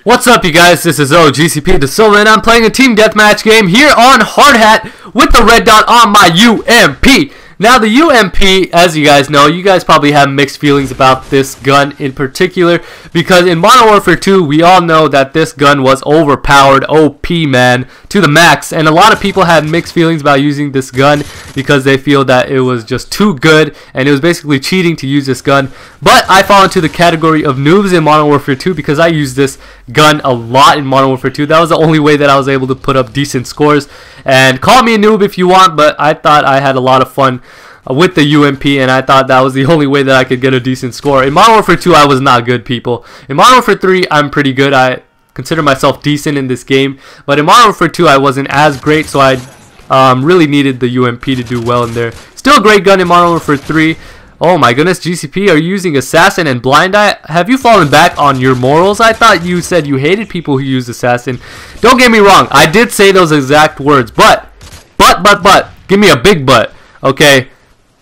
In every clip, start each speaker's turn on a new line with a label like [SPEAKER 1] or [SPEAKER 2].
[SPEAKER 1] What's up, you guys? This is GCP the Silva, and I'm playing a team deathmatch game here on Hard Hat with the red dot on my UMP. Now, the UMP, as you guys know, you guys probably have mixed feelings about this gun in particular, because in Modern Warfare 2, we all know that this gun was overpowered, OP, man, to the max, and a lot of people had mixed feelings about using this gun because they feel that it was just too good, and it was basically cheating to use this gun. But I fall into the category of noobs in Modern Warfare 2 because I used this gun a lot in Modern Warfare 2. That was the only way that I was able to put up decent scores. And call me a noob if you want, but I thought I had a lot of fun with the UMP, and I thought that was the only way that I could get a decent score. In Modern Warfare 2, I was not good, people. In Modern Warfare 3, I'm pretty good. I consider myself decent in this game. But in Modern Warfare 2, I wasn't as great, so I really needed the UMP to do well in there. Still a great gun in Modern Warfare 3. Oh my goodness, GCP, are you using Assassin and Blind Eye? Have you fallen back on your morals? I thought you said you hated people who use Assassin. Don't get me wrong, I did say those exact words, but, give me a big but, okay?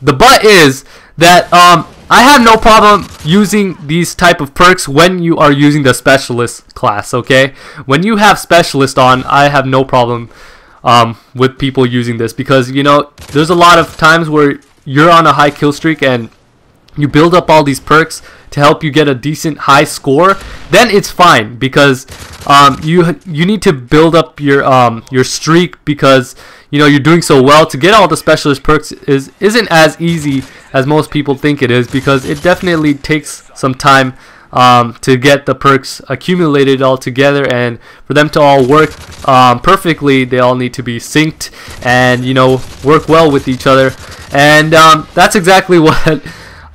[SPEAKER 1] The but is that I have no problem using these type of perks when you are using the Specialist class, okay? When you have Specialist on, I have no problem with people using this, because, you know, there's a lot of times where you're on a high kill streak and you build up all these perks to help you get a decent high score, then it's fine, because you need to build up your streak, because you know you're doing so well. To get all the Specialist perks isn't as easy as most people think it is, because it definitely takes some time to get the perks accumulated all together, and for them to all work perfectly, they all need to be synced and, you know, work well with each other. And that's exactly what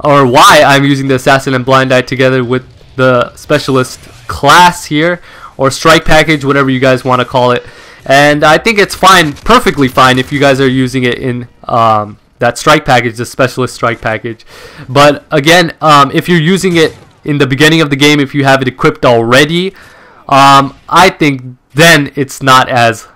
[SPEAKER 1] or why I'm using the Assassin and Blind Eye together with the Specialist class here, or strike package, whatever you guys want to call it. And I think it's fine, perfectly fine, if you guys are using it in that strike package, the Specialist strike package. But again, if you're using it in the beginning of the game, if you have it equipped already, I think then it's not as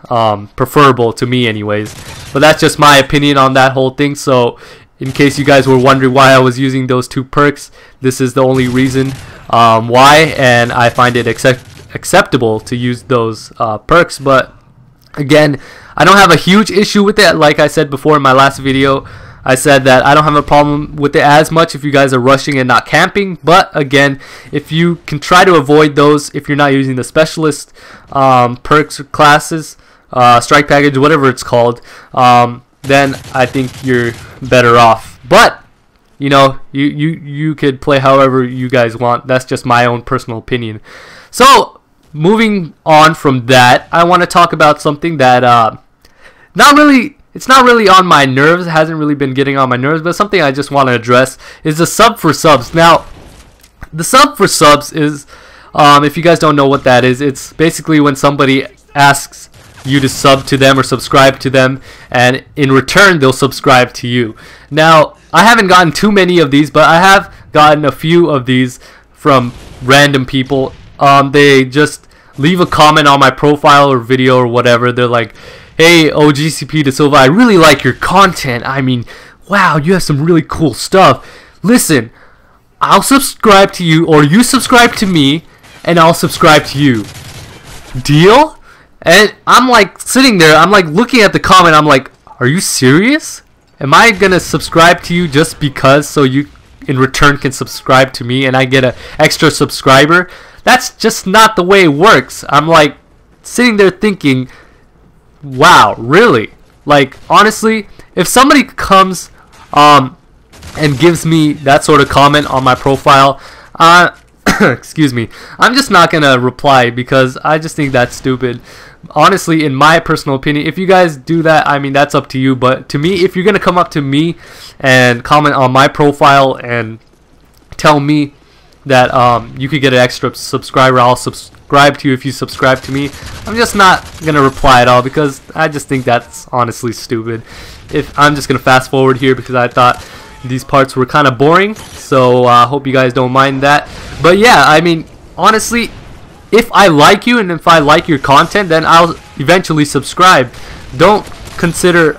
[SPEAKER 1] preferable to me anyways. But that's just my opinion on that whole thing. So in case you guys were wondering why I was using those two perks, this is the only reason why, and I find it acceptable to use those perks. But again, I don't have a huge issue with it. Like I said before in my last video, I said that I don't have a problem with it as much if you guys are rushing and not camping. But again, if you can try to avoid those, if you're not using the Specialist perks or classes, strike package, whatever it's called, then I think you're better off. But you know, you could play however you guys want. That's just my own personal opinion. So moving on from that, I want to talk about something that it's not really on my nerves. It hasn't really been getting on my nerves, but something I just want to address is the sub for subs. Now, the sub for subs is, if you guys don't know what that is, it's basically when somebody asks you to sub to them or subscribe to them, and in return they'll subscribe to you. Now, I haven't gotten too many of these, but I have gotten a few of these from random people. They just leave a comment on my profile or video or whatever. They're like, "Hey, GCP the Silva, I really like your content. I mean, wow, you have some really cool stuff. Listen, I'll subscribe to you, or you subscribe to me, and I'll subscribe to you. Deal?" And I'm like sitting there, I'm like looking at the comment, I'm like, are you serious? Am I gonna subscribe to you just because, so you in return can subscribe to me and I get an extra subscriber? That's just not the way it works. I'm like sitting there thinking, wow, really? Like, honestly, if somebody comes and gives me that sort of comment on my profile, excuse me, I'm just not gonna reply, because I just think that's stupid. Honestly, in my personal opinion, if you guys do that, I mean, that's up to you. But to me, if you're gonna come up to me and comment on my profile and tell me that you could get an extra subscriber, I'll subscribe to you if you subscribe to me, I'm just not gonna reply at all, because I just think that's honestly stupid. If I'm just gonna fast forward here because I thought these parts were kind of boring, so I hope you guys don't mind that. But yeah, I mean, honestly, if I like you and if I like your content, then I'll eventually subscribe. Don't consider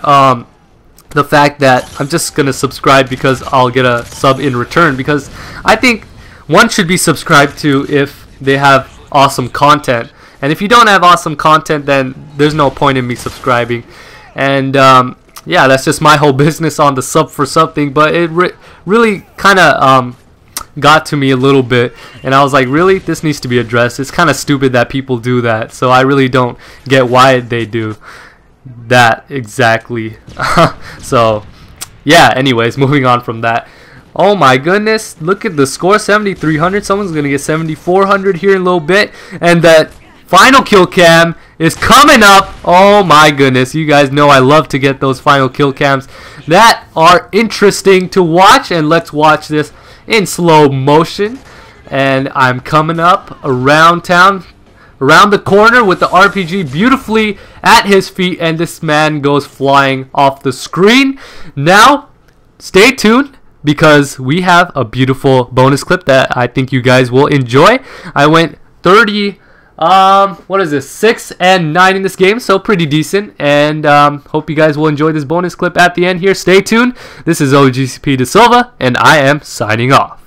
[SPEAKER 1] the fact that I'm just gonna subscribe because I'll get a sub in return, because I think one should be subscribed to if they have awesome content. And if you don't have awesome content, then there's no point in me subscribing. And yeah, that's just my whole business on the sub for sub thing. But it really kind of got to me a little bit, and I was like, really, this needs to be addressed. It's kind of stupid that people do that, so I really don't get why they do that exactly. So yeah, anyways, moving on from that. Oh my goodness, look at the score, 7,300. Someone's gonna get 7,400 here in a little bit, and that final kill cam is coming up. Oh my goodness, you guys know I love to get those final kill cams that are interesting to watch, and let's watch this in slow motion. And I'm coming up around town, around the corner with the RPG beautifully at his feet, and this man goes flying off the screen. Now stay tuned, because we have a beautiful bonus clip that I think you guys will enjoy. I went 30 what is this, 6 and 9 in this game, so pretty decent, and hope you guys will enjoy this bonus clip at the end here. Stay tuned. This is OGCP De Silva, and I am signing off.